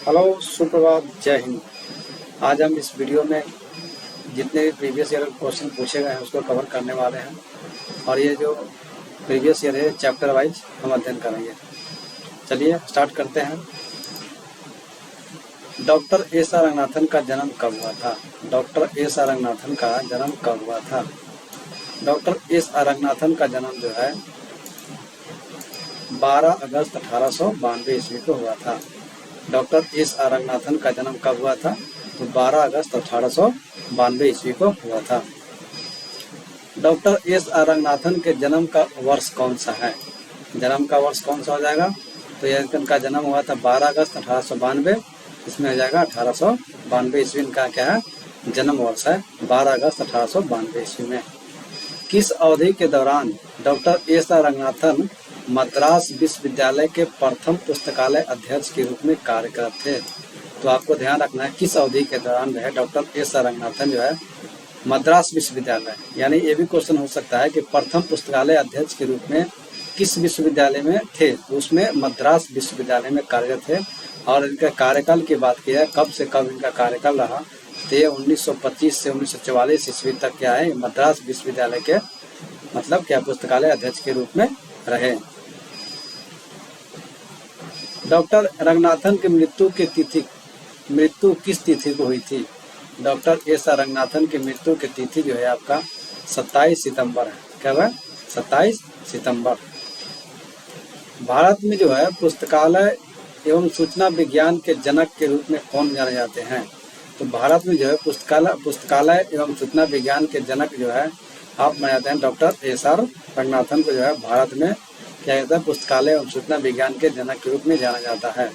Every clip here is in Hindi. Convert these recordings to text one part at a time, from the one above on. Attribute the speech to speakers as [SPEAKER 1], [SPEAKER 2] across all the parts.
[SPEAKER 1] हेलो, सुप्रभात, जय हिंद। आज हम इस वीडियो में जितने भी प्रीवियस ईयर क्वेश्चन पूछे गए हैं उसको कवर करने वाले हैं और ये जो प्रीवियस ईयर है चैप्टर वाइज हम अध्ययन करेंगे। चलिए स्टार्ट करते हैं। डॉक्टर एस आर रंगनाथन का जन्म कब हुआ था? डॉक्टर एस आर रंगनाथन का जन्म कब हुआ था? डॉक्टर एस आर रंगनाथन का जन्म जो है 12 अगस्त 1892 ईस्वी को हुआ था। डॉक्टर एस आर रंगनाथन का जन्म कब हुआ था? तो 12 अगस्त 1892 ईस्वी को हुआ था। डॉक्टर एस आर रंगनाथन के जन्म का वर्ष कौन सा है? जन्म का वर्ष कौन सा हो जाएगा? तो यह इनका जन्म हुआ था 12 अगस्त 1892, इसमें हो जाएगा 1892 ईस्वी इनका क्या है? जन्म वर्ष है 12 अगस्त 1892 ईस्वी में। किस अवधि के दौरान doctor S R Ranganathan Madras विश्वविद्यालय के प्रथम पुस्तकालय अध्यक्ष के रूप में कार्यरत थे? तो आपको ध्यान रखना है किस अवधि के दौरान जो है डॉक्टर एस आर रंगनाथन जो है मद्रास विश्वविद्यालय, यानी ये भी क्वेश्चन हो सकता है कि प्रथम पुस्तकालय अध्यक्ष के रूप में किस विश्वविद्यालय में थे? तो उसमें मद्रास विश्वविद्यालय में कार्यरत थे। और इनके कार्यकाल की बात की है, कब से कब इनका कार्यकाल रहा, तो ये 1925 से 1944 ईस्वी तक क्या है मद्रास विश्वविद्यालय के मतलब क्या पुस्तकालय अध्यक्ष के रूप में रहे। डॉक्टर रंगनाथन की मृत्यु किस तिथि को हुई थी? डॉक्टर एस आर रंगनाथन की मृत्यु की तिथि जो है आपका 27 सितंबर है। क्या है? 27 सितंबर। भारत में जो है पुस्तकालय एवं सूचना विज्ञान के जनक के रूप में कौन जाने जाते हैं? तो भारत में जो है पुस्तकालय एवं सूचना विज्ञान के जनक जो है आप माने जाते हैं डॉक्टर एस आर रंगनाथन को जो है भारत में क्या कहता है पुस्तकालय एवं सूचना विज्ञान के जनक के रूप में जाना जाता है।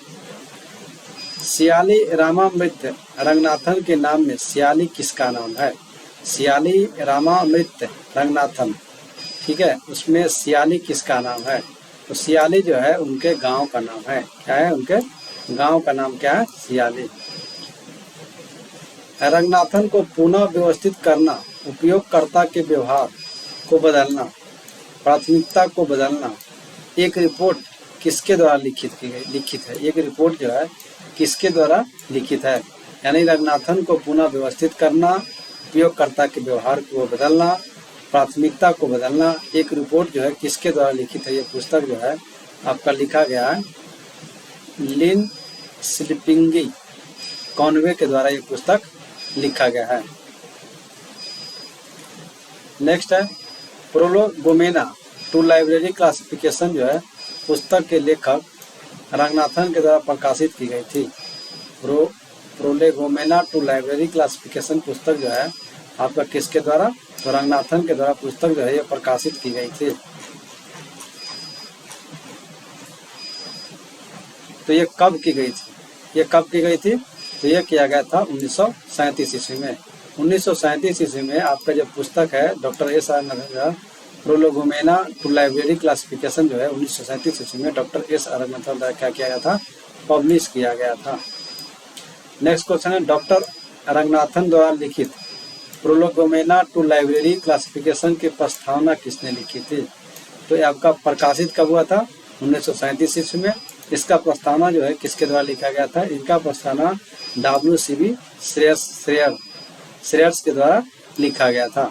[SPEAKER 1] सियाली रामामृत रंगनाथन के नाम में सियाली किसका नाम है? सियाली रामामृत रंगनाथन, ठीक है, उसमें सियाली किसका नाम है? तो सियाली जो है उनके गांव का नाम है। क्या है? उनके गांव का नाम क्या है? सियाली। रंगनाथन को पुनः व्यवस्थित करना, उपयोगकर्ता के व्यवहार को बदलना, प्राथमिकता को बदलना, एक रिपोर्ट किसके द्वारा लिखित है? एक रिपोर्ट जो है किसके द्वारा लिखित है? यानी रंगनाथन को पुनः व्यवस्थित करना, उपयोगकर्ता के व्यवहार को बदलना, प्राथमिकता को बदलना, एक रिपोर्ट जो है किसके द्वारा लिखित है? ये पुस्तक जो है आपका लिखा गया है लिन स्लिपिंगी कॉनवे के द्वारा ये पुस्तक लिखा गया है। नेक्स्ट है प्रोलोगोमेना टू लाइब्रेरी क्लासिफिकेशन जो है पुस्तक के लेखक रंगनाथन के द्वारा प्रकाशित की गई थी। प्रोलेगोमेना टू लाइब्रेरी क्लासिफिकेशन पुस्तक जो है आपका किसके द्वारा? तो रंगनाथन के द्वारा पुस्तक जो है ये प्रकाशित की गई थी। तो ये कब की गई थी? तो ये किया गया था 1937 ईस्वी में। 1937 ईस्वी में आपका जो पुस्तक है doctor S R Ranganathan prolegomena to library classification जो है 1937 ईस्वी में डॉक्टर एस आर रंगनाथन द्वारा क्या किया गया था? पब्लिश किया गया था। नेक्स्ट क्वेश्चन है डॉक्टर रंगनाथन द्वारा लिखित प्रोलोगोमेना टू लाइब्रेरी क्लासिफिकेशन की प्रस्तावना किसने लिखी थी? तो ये आपका प्रकाशित कब हुआ था? 1937 ईस्वी में। इसका प्रस्तावना जो है किसके द्वारा लिखा गया था? इनका प्रस्तावना WCB श्रेयर्स के द्वारा लिखा गया था।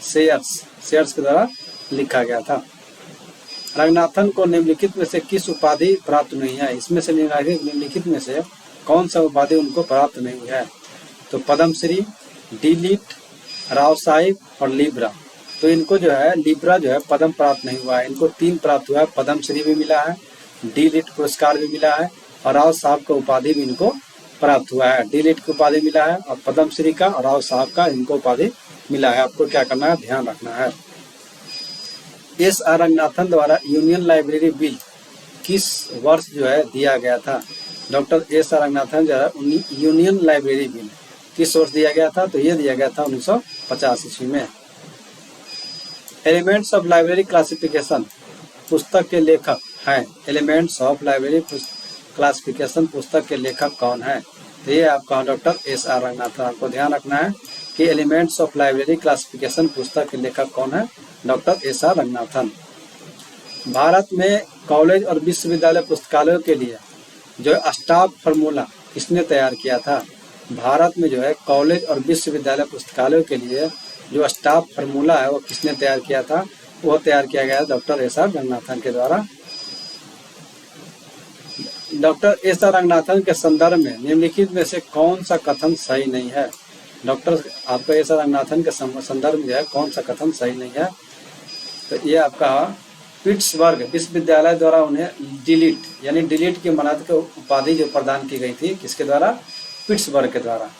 [SPEAKER 1] शेयर्स के द्वारा लिखा गया था। रंगनाथन को निम्नलिखित में से किस उपाधि प्राप्त नहीं है? इसमें से निम्नलिखित में से कौन सा उपाधि उनको प्राप्त नहीं हुई है? तो पद्मश्री, डी.लिट, राव साहिब और लिब्रा। तो इनको जो है लिब्रा जो है पद्म प्राप्त नहीं हुआ है। इनको 3 प्राप्त हुआ है, पद्मश्री भी मिला है, डी.लिट पुरस्कार भी मिला है और राव साहब का उपाधि भी इनको प्राप्त हुआ है। डी.लिट की उपाधि मिला है और पद्मश्री का और राव साहब का इनको उपाधि मिला है। आपको क्या करना है? ध्यान रखना है। एस आर रंगनाथन द्वारा यूनियन लाइब्रेरी बिल किस वर्ष जो है दिया गया था? डॉक्टर एस आर रंगनाथन जो है यूनियन लाइब्रेरी बिल किस वर्ष दिया गया था? तो ये दिया गया था 1950 ईस्वी में। एलिमेंट्स ऑफ लाइब्रेरी क्लासिफिकेशन पुस्तक के लेखक हैं। एलिमेंट्स ऑफ लाइब्रेरी क्लासिफिकेशन पुस्तक के लेखक कौन है? तो ये आपका डॉक्टर एस आर रंगनाथन। आपको ध्यान रखना है कि एलिमेंट्स ऑफ लाइब्रेरी क्लासिफिकेशन पुस्तक के लेखक कौन है? Doctor S R Ranganathan. Bharat में कॉलेज और विश्वविद्यालय पुस्तकालयों के लिए जो है स्टाफ फार्मूला किसने तैयार किया था? भारत में जो है कॉलेज और विश्वविद्यालय पुस्तकालयों के लिए जो स्टाफ फार्मूला है वो किसने तैयार किया था? वो तैयार किया गया डॉक्टर एस आर रंगनाथन के द्वारा। डॉक्टर एस आर रंगनाथन के संदर्भ में निम्नलिखित में से कौन सा कथन सही नहीं है? डॉक्टर आपका एस आर रंगनाथन के संदर्भ में जो है कौन सा कथन सही नहीं है? तो ये आपका पिट्सबर्ग विश्वविद्यालय द्वारा उन्हें डिलीट यानी डिलीट की मनाद की उपाधि जो प्रदान की गई थी, किसके द्वारा? पिट्सबर्ग के द्वारा।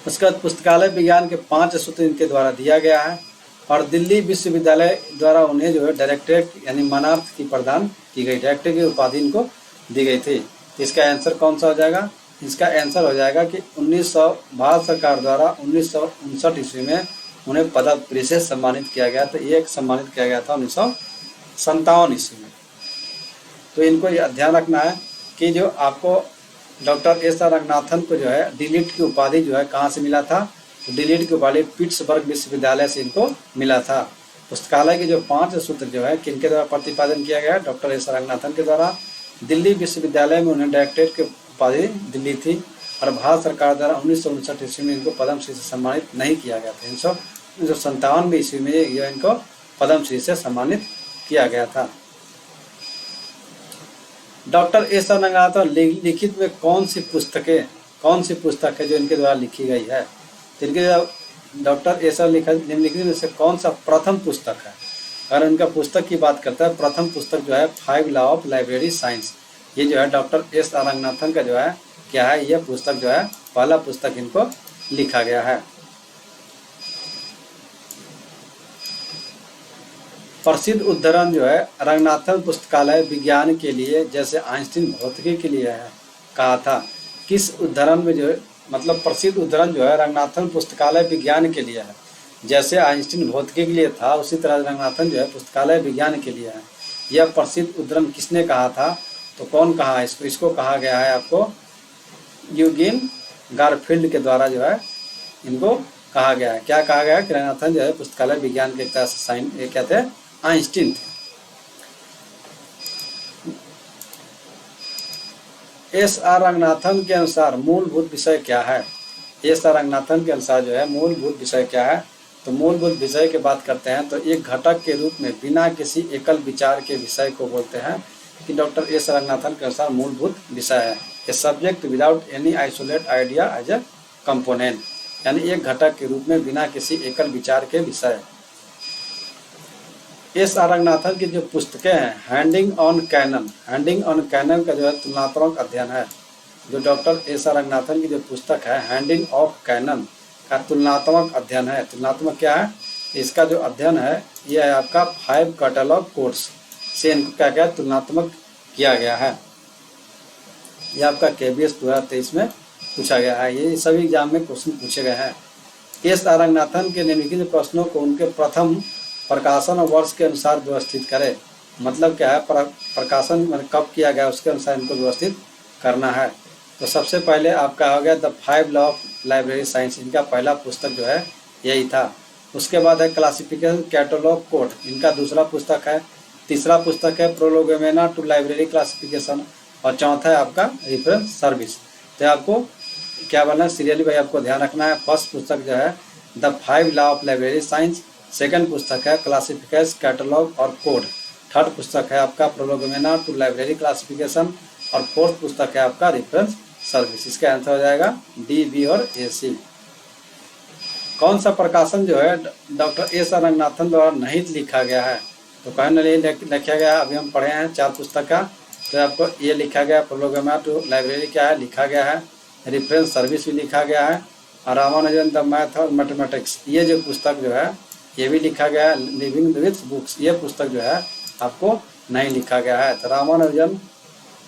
[SPEAKER 1] उसके बाद पुस्तकालय विज्ञान के 5 सूत्र इनके द्वारा दिया गया है और दिल्ली विश्वविद्यालय द्वारा उन्हें जो है डायरेक्टरेट यानी मानार्थ की प्रदान की गई, डायरेक्टरेट की उपाधि इनको दी गई थी। तो इसका आंसर कौन सा हो जाएगा? इसका आंसर हो जाएगा कि 1900 भारत सरकार द्वारा 1959 ईस्वी में उन्हें पद्मश्री से सम्मानित किया गया। तो ये सम्मानित किया गया था 1957 ईस्वी में। तो इनको ये ध्यान रखना है कि जो आपको डॉक्टर एस आर रंगनाथन को जो है डिलीट की उपाधि जो है कहाँ से मिला था? तो डिलीट की उपाधि पिट्सबर्ग विश्वविद्यालय से इनको मिला था। पुस्तकालय के जो 5 सूत्र जो है किनके द्वारा प्रतिपादन किया गया? डॉक्टर एस आर रंगनाथन के द्वारा। दिल्ली विश्वविद्यालय में उन्हें डायरेक्टरेट की उपाधि दिल्ली थी और भारत सरकार द्वारा 1959 ईस्वी में इनको पद्मश्री से सम्मानित नहीं किया गया था। 1957 ईस्वी में यह इनको पद्मश्री से सम्मानित किया गया था। डॉक्टर एस आर रंगनाथन लिखित में कौन सी पुस्तक है जो इनके द्वारा लिखी गई है? तो इनके डॉक्टर एस आर निम्नलिखित में से कौन सा प्रथम पुस्तक है? अगर इनका पुस्तक की बात करता है, प्रथम पुस्तक जो है 5 लॉ ऑफ लाइब्रेरी साइंस, ये जो है डॉक्टर एस आर रंगनाथन का जो है क्या है, यह पुस्तक जो है पहला पुस्तक इनको लिखा गया है। प्रसिद्ध उद्धरण जो है रंगनाथन पुस्तकालय विज्ञान के लिए जैसे आइंस्टीन भौतिकी के लिए है कहा था। किस उद्धरण में जो है मतलब प्रसिद्ध उद्धरण जो है रंगनाथन पुस्तकालय विज्ञान के लिए है, जैसे आइंस्टीन भौतिकी के लिए था उसी तरह रंगनाथन जो है पुस्तकालय विज्ञान के लिए है। यह प्रसिद्ध उद्धरण किसने कहा था? तो कौन कहा है इसको? इसको कहा गया है आपको यूजीन गारफील्ड के द्वारा जो है इनको कहा गया है। क्या कहा गया है कि रंगनाथन जो है पुस्तकालय विज्ञान के तरह से क्या थे? आइंस्टीन थे। एस आर रंगनाथन के अनुसार मूलभूत विषय क्या है? एस आर रंगनाथन के अनुसार जो है मूलभूत विषय क्या है? तो मूलभूत विषय की बात करते हैं तो एक घटक के रूप में बिना किसी एकल विचार के विषय को बोलते हैं कि डॉक्टर एस आर रंगनाथन के अनुसार मूलभूत विषय है a subject without any isolate idea as a component, यानी एक घटक के रूप में बिना किसी एकल विचार के विषय। एस आर रंगनाथन की जो पुस्तकें हैं हैंडिंग ऑन कैनन का जो है तुलनात्मक अध्ययन है। जो डॉक्टर एस आर रंगनाथन की जो पुस्तक है हैंडिंग ऑफ कैनन का तुलनात्मक अध्ययन है। तुलनात्मक क्या है? इसका जो अध्ययन है यह है आपका 5 कैटलॉग कोड्स से इनको क्या क्या तुलनात्मक किया गया है। यह आपका KBS 2023 में पूछा गया है। ये सभी एग्जाम में क्वेश्चन पूछे गए हैं। एस आर रंगनाथन के निम्नलिखित प्रश्नों को उनके प्रथम प्रकाशन और वर्ष के अनुसार व्यवस्थित करें। मतलब क्या है? प्रकाशन कब किया गया उसके अनुसार इनको व्यवस्थित करना है। तो सबसे पहले आपका हो गया the 5 law of library science, इनका पहला पुस्तक जो है यही था। उसके बाद है क्लासिफिकेशन कैटलॉग कोड, इनका दूसरा पुस्तक है। तीसरा पुस्तक है प्रोलोगोमेना टू लाइब्रेरी क्लासिफिकेशन और चौथा है आपका रेफरेंस सर्विस। तो आपको क्या बोलना है सीरियली भाई आपको ध्यान रखना है। फर्स्ट पुस्तक जो है the 5 law of library science, second पुस्तक है क्लासिफिकेशन कैटलॉग और कोड, थर्ड पुस्तक है आपका प्रोलोगोमेना टू लाइब्रेरी क्लासिफिकेशन और फोर्थ पुस्तक है आपका रेफरेंस सर्विस। इसका आंसर हो जाएगा D, B और AC। कौन सा प्रकाशन जो है डॉक्टर एस आर रंगनाथन द्वारा नहीं लिखा गया है? तो कहीं नहीं लिखा गया। अभी हम पढ़े हैं 4 पुस्तक का, तो आपको ये लिखा गया प्रोलोगोमेना टू लाइब्रेरी क्या है लिखा गया है, रेफरेंस सर्विस भी लिखा गया है और रामानुजन द मैथ और मैथमेटिक्स ये जो पुस्तक जो है ये भी लिखा गया है। लिविंग विथ बुक्स ये पुस्तक जो है आपको नहीं लिखा गया है। तो Ramanujan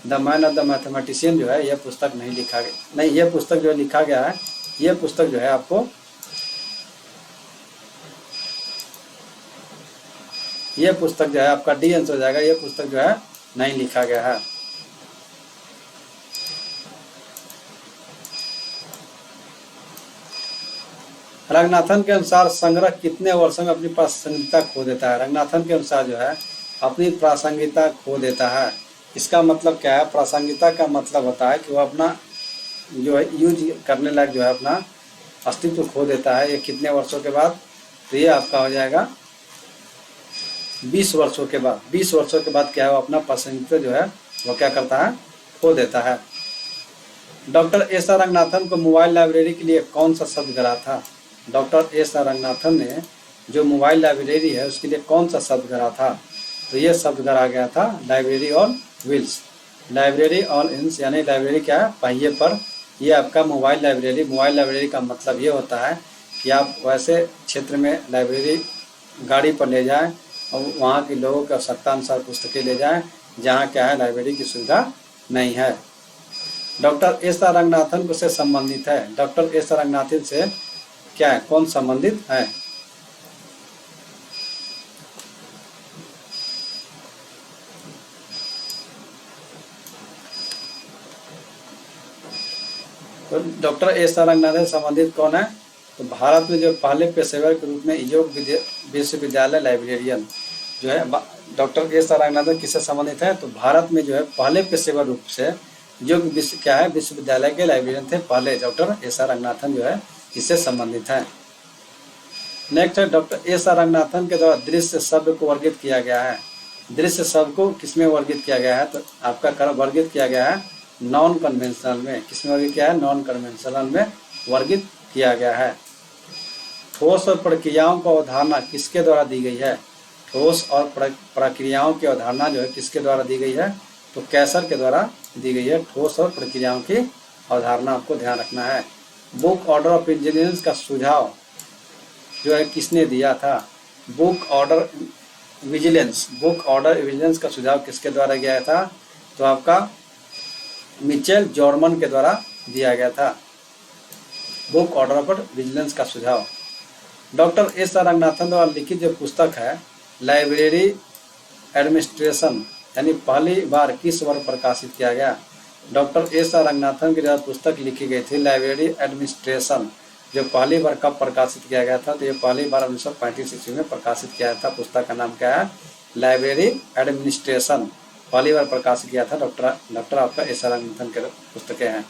[SPEAKER 1] the man of the mathematician जो है यह पुस्तक नहीं लिखा गया, नहीं ये पुस्तक जो लिखा गया है ये पुस्तक जो है आपको ये पुस्तक जो है आपका D आंसर हो जाएगा। ये पुस्तक जो है नहीं लिखा गया है। रंगनाथन के अनुसार संग्रह कितने वर्षों में अपनी प्रासंगिकता खो देता है? रंगनाथन के अनुसार जो है अपनी प्रासंगिकता खो देता है इसका मतलब क्या है? प्रासंगिकता का मतलब होता है कि वो अपना जो है यूज करने लायक जो है अपना अस्तित्व खो देता है। ये कितने वर्षों के बाद? तो ये आपका हो जाएगा 20 वर्षों के बाद। 20 वर्षों के बाद क्या है? वो अपना प्रासंगिकता जो है वो क्या करता है? खो देता है। डॉक्टर एस आर रंगनाथन को मोबाइल लाइब्रेरी के लिए कौन सा शब्द गढ़ा था? डॉक्टर एस आर रंगनाथन ने जो मोबाइल लाइब्रेरी है उसके लिए कौन सा शब्द गढ़ा था? तो ये शब्द गढ़ा गया था library on wheels. Library on wheels यानी लाइब्रेरी क्या है? पहिए पर। ये आपका मोबाइल लाइब्रेरी का मतलब ये होता है कि आप वैसे क्षेत्र में लाइब्रेरी गाड़ी पर ले जाएं और वहाँ के लोगों की आवश्यकता अनुसार पुस्तकें ले जाएं जहाँ क्या है? लाइब्रेरी की सुविधा नहीं है। डॉक्टर एस आर रंगनाथन से संबंधित है। डॉक्टर एस आर रंगनाथन से क्या है? कौन संबंधित है? तो डॉक्टर एस आर रंगनाथन से संबंधित कौन है? तो भारत में जो पहले पेशेवर के रूप में योग विश्वविद्यालय लाइब्रेरियन जो है डॉक्टर एस आर रंगनाथन किससे संबंधित है? तो भारत में जो है पहले पेशेवर रूप से योग क्या है? विश्वविद्यालय के लाइब्रेरियन थे पहले। डॉक्टर एस आर रंगनाथन जो है इससे संबंधित है। नेक्स्ट है डॉक्टर एस आर रंगनाथन के द्वारा दृश्य शब्द को वर्गित किया गया है। दृश्य शब्द को किसमें वर्गित किया गया है? तो आपका कर्म वर्गित किया गया है नॉन कन्वेंशनल में। किसमें वर्गित किया है? नॉन कन्वेंशनल में वर्गित किया गया है। ठोस और प्रक्रियाओं की अवधारणा किसके द्वारा दी गई है? ठोस और प्रक्रियाओं की अवधारणा जो है किसके द्वारा दी गई है? तो कैसर के द्वारा दी गई है। ठोस और प्रक्रियाओं की अवधारणा आपको ध्यान रखना है। बुक ऑर्डर ऑफ इंजीनियर्स का सुझाव जो है किसने दिया था? बुक ऑर्डर विजिलेंस का सुझाव किसके द्वारा गया था? तो आपका मिचेल जॉर्मन के द्वारा दिया गया था। बुक ऑर्डर ऑफ विजिलेंस का सुझाव। डॉक्टर एस आर रंगनाथन द्वारा लिखित जो पुस्तक है लाइब्रेरी एडमिनिस्ट्रेशन यानी पहली बार किस वर्ष प्रकाशित किया गया? डॉक्टर एस आर रंगनाथन की द्वारा पुस्तक लिखी गई थी लाइब्रेरी एडमिनिस्ट्रेशन, जो पहली बार कब प्रकाशित किया गया था? तो ये पहली बार 1935 ईस्वी में प्रकाशित किया था। पुस्तक का नाम क्या है? Library administration. पहली बार प्रकाशित किया था डॉक्टर आपका एस आर रंगनाथन के पुस्तकें हैं।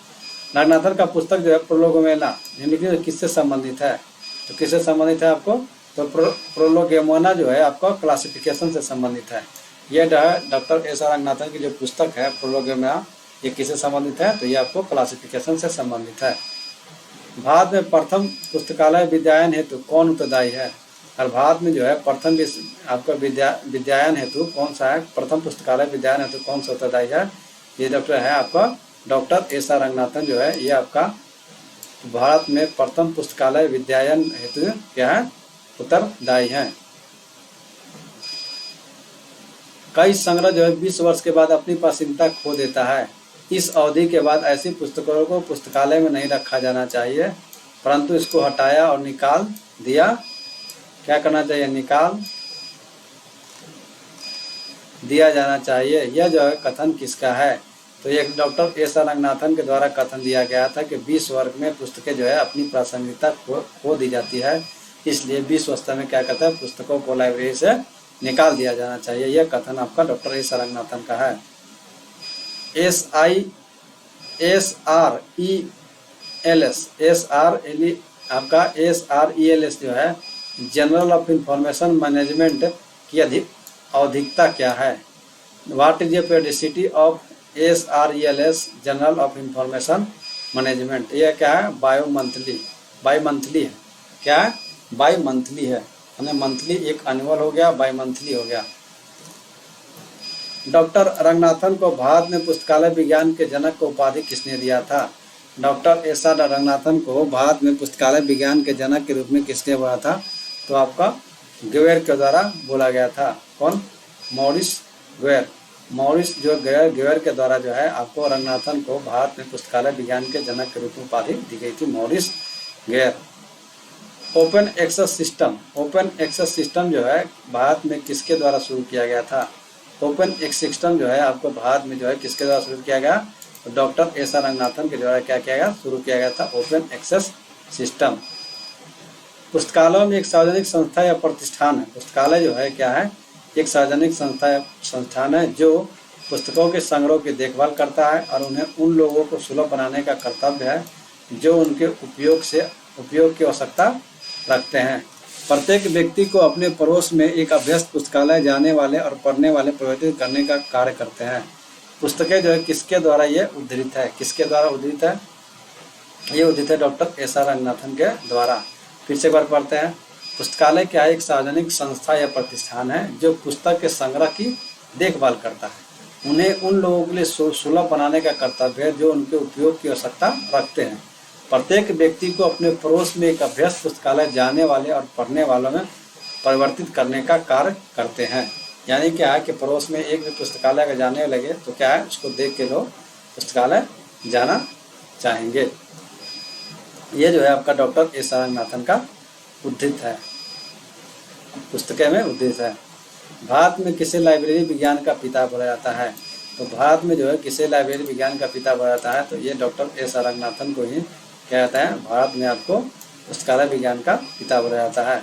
[SPEAKER 1] रंगनाथन का पुस्तक जो है प्रोलोगोमेना यानी कि किससे संबंधित है? तो किससे संबंधित है आपको? तो प्रोलोगोमेना जो है आपका क्लासिफिकेशन से संबंधित है। ये जो है डॉक्टर एस आर रंगनाथन की जो पुस्तक है प्रोलोगोमेना, ये किससे संबंधित है? तो ये आपको क्लासिफिकेशन से संबंधित है। भारत में प्रथम पुस्तकालय विद्यायन हेतु कौन उत्तरदायी है? और भारत में जो है प्रथम आपका विद्यायन हेतु कौन सा है? प्रथम पुस्तकालय विद्यायन हेतु कौन सा उत्तरदायी है? ये डॉक्टर है आपका डॉक्टर एस आर रंगनाथन जो है ये आपका भारत में प्रथम पुस्तकालय विद्यायन हेतु क्या है? उत्तरदायी है। कई संग्रह जो है 20 वर्ष के बाद अपनी प्रासंगिकता खो देता है। इस अवधि के बाद ऐसी पुस्तकों को पुस्तकालय में नहीं रखा जाना चाहिए, परंतु इसको हटाया और निकाल दिया। क्या करना चाहिए? निकाल दिया जाना चाहिए। यह जो है कथन किसका है? तो ये डॉक्टर एस आर रंगनाथन के द्वारा कथन दिया गया था कि 20 वर्ष में पुस्तकें जो है अपनी प्रासंगिकता खो दी जाती है, इसलिए 20 वर्ष में क्या कहता है? पुस्तकों को लाइब्रेरी से निकाल दिया जाना चाहिए। यह कथन आपका डॉक्टर एस आर रंगनाथन का है। आपका SRELS जो है जनरल ऑफ इंफॉर्मेशन मैनेजमेंट की औधिकता क्या है? What is the periodicity of SRELS general of information management? यह क्या है? बाई मंथली है। क्या है? बाई मंथली है। मंथली एक एनुअल हो गया, बाई मंथली हो गया। डॉक्टर रंगनाथन को भारत में पुस्तकालय विज्ञान के जनक को उपाधि किसने दिया था? डॉक्टर एस आर रंगनाथन को भारत में पुस्तकालय विज्ञान के जनक के रूप में किसने बोला था? तो आपका ग्वेर के द्वारा बोला गया था। कौन? मॉरिस ग्वेर के द्वारा जो है आपको रंगनाथन को भारत में पुस्तकालय विज्ञान के जनक के रूप में उपाधि दी गई थी, मॉरिस ग्वेर। ओपन एक्सेस सिस्टम जो है भारत में किसके द्वारा शुरू किया गया था? ओपन एक्सेस सिस्टम जो है आपको भारत में जो है किसके द्वारा शुरू किया गया? तो डॉक्टर एस आर रंगनाथन के द्वारा क्या किया गया? शुरू किया गया था ओपन एक्सेस सिस्टम। पुस्तकालय में एक सार्वजनिक संस्था या प्रतिष्ठान है। पुस्तकालय जो है क्या है? एक सार्वजनिक संस्था या संस्थान है जो पुस्तकों के संग्रह की देखभाल करता है और उन्हें उन लोगों को सुलभ बनाने का कर्तव्य है जो उनके उपयोग की आवश्यकता रखते हैं। प्रत्येक व्यक्ति को अपने पड़ोस में एक अभ्यस्त पुस्तकालय जाने वाले और पढ़ने वाले प्रवर्तित करने का कार्य करते हैं। पुस्तकें जो है किसके द्वारा ये उद्धृत है, किसके द्वारा उद्धृत है? ये उद्धृत है डॉक्टर एस.आर. रंगनाथन के द्वारा। फिर से एक बार पढ़ते हैं। पुस्तकालय क्या एक सार्वजनिक संस्था या प्रतिष्ठान है जो पुस्तक के संग्रह की देखभाल करता है। उन्हें उन लोगों के लिए सुलभ बनाने का कर्तव्य है जो उनके उपयोग की आवश्यकता रखते हैं। प्रत्येक व्यक्ति को अपने पड़ोस में एक अभ्यस्त पुस्तकालय जाने वाले और पढ़ने वालों में परिवर्तित करने का कार्य करते हैं। यानी क्या है कि पड़ोस में एक भी पुस्तकालय अगर जाने लगे तो क्या है, उसको देख के लोग पुस्तकालय जाना चाहेंगे। ये जो है आपका डॉक्टर एस.आर. रंगनाथन का उद्धृत है, पुस्तकें में उद्धृत है। भारत में किसे लाइब्रेरी विज्ञान का पिता बोला जाता है? तो भारत में जो है किसे लाइब्रेरी विज्ञान का पिता बोला जाता है? तो ये डॉक्टर एस.आर. रंगनाथन को ही क्या जाता है, भारत में आपको पुस्तकालय विज्ञान का पिता बोला जाता है।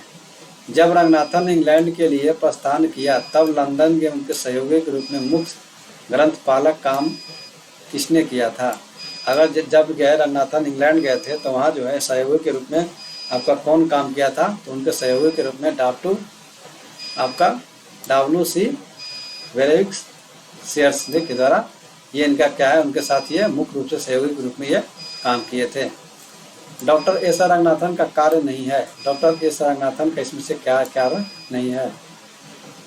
[SPEAKER 1] जब रंगनाथन ने इंग्लैंड के लिए प्रस्थान किया तब लंदन के उनके सहयोगी के रूप में मुख्य ग्रंथपालक काम किसने किया था? अगर जब गए रंगनाथन इंग्लैंड गए थे तो वहाँ जो है सहयोगी के रूप में आपका कौन काम किया था? तो उनके सहयोगी के रूप में W.C. वेरेविक्स शेयर्स के द्वारा ये इनका क्या है, उनके साथ ये मुख्य रूप से सहयोगी के रूप में ये काम किए थे। Doctor SR. रंगनाथन का कार्य नहीं है। Doctor SR. रंगनाथन का इसमें से क्या कार्य नहीं है,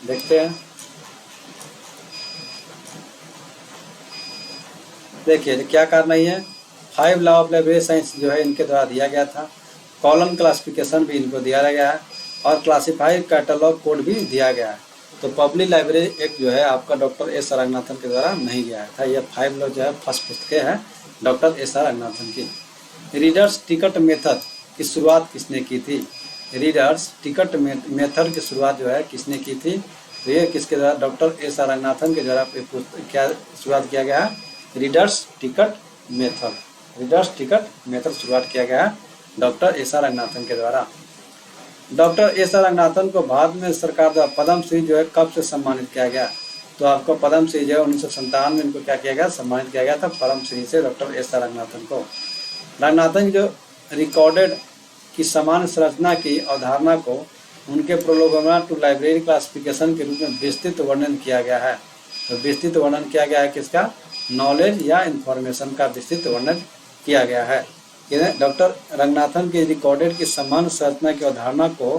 [SPEAKER 1] देखते हैं। देखिए क्या कार्य नहीं है। 5 लॉ ऑफ लाइब्रेरी साइंस जो है इनके द्वारा दिया गया था। कॉलम क्लासिफिकेशन भी इनको दिया गया है और क्लासिफाइड कैटलॉग कोड भी दिया गया है। तो पब्लिक लाइब्रेरी एक्ट जो है आपका डॉक्टर एस.आर. रंगनाथन के द्वारा नहीं गया था। यह 5 लॉ जो है फर्स्ट पुस्तकें हैं डॉक्टर एस.आर. रंगनाथन की। रीडर्स टिकट मेथड की शुरुआत किसने की थी? रीडर्स टिकट मेथड की शुरुआत जो है किसने की थी? तो ये किसके द्वारा? Doctor SR. रंगनाथन के द्वारा क्या शुरुआत किया गया है? Readers ticket method. Readers ticket method शुरुआत किया गया है डॉक्टर एस.आर. रंगनाथन के द्वारा। Doctor SR. रंगनाथन को भारत में सरकार द्वारा पद्म श्री जो है कब से सम्मानित किया गया? तो आपको पद्म श्री जो है 1957 में इनको क्या किया गया? सम्मानित किया गया था पद्म श्री से डॉक्टर एस.आर. रंगनाथन को। रंगनाथन की जो रिकॉर्डेड की समान संरचना की अवधारणा को उनके प्रोलोगोना टू लाइब्रेरी क्लासिफिकेशन के रूप में विस्तृत वर्णन किया गया है। तो विस्तृत वर्णन किया गया है किसका? नॉलेज या इंफॉर्मेशन का विस्तृत वर्णन किया गया है। डॉक्टर रंगनाथन की रिकॉर्डेड की समान संरचना की अवधारणा को